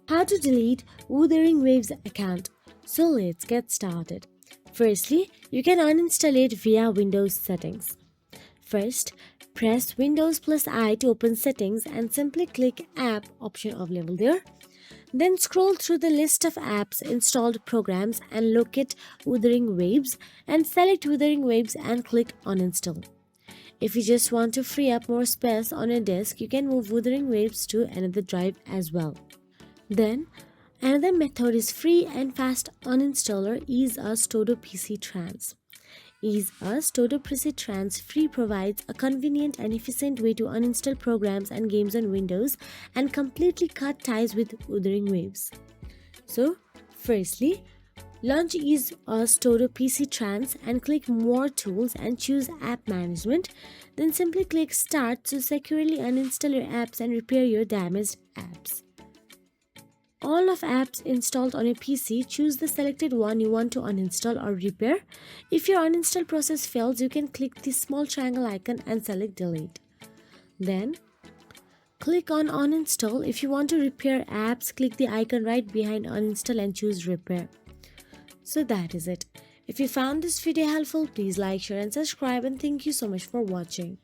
How to delete Wuthering Waves account. So let's get started. Firstly, you can uninstall it via Windows settings. First, press Windows plus I to open settings and simply click App option available there. Then scroll through the list of apps, installed programs and locate Wuthering Waves and select Wuthering Waves and click uninstall. If you just want to free up more space on your disk, you can move Wuthering Waves to another drive as well. Then, another method is free and fast uninstaller is a Todo PC Trans. Is a Todo PC Trans free provides a convenient and efficient way to uninstall programs and games on Windows and completely cut ties with Wuthering Waves. So, firstly, launch is a Todo PC Trans and click More Tools and choose App Management. Then simply click Start to securely uninstall your apps and repair your damaged apps. All of apps installed on a PC, choose the selected one you want to uninstall or repair. If your uninstall process fails, you can click the small triangle icon and select delete. Then, click on uninstall. If you want to repair apps, click the icon right behind uninstall and choose repair. So that is it. If you found this video helpful, please like, share and subscribe, and thank you so much for watching.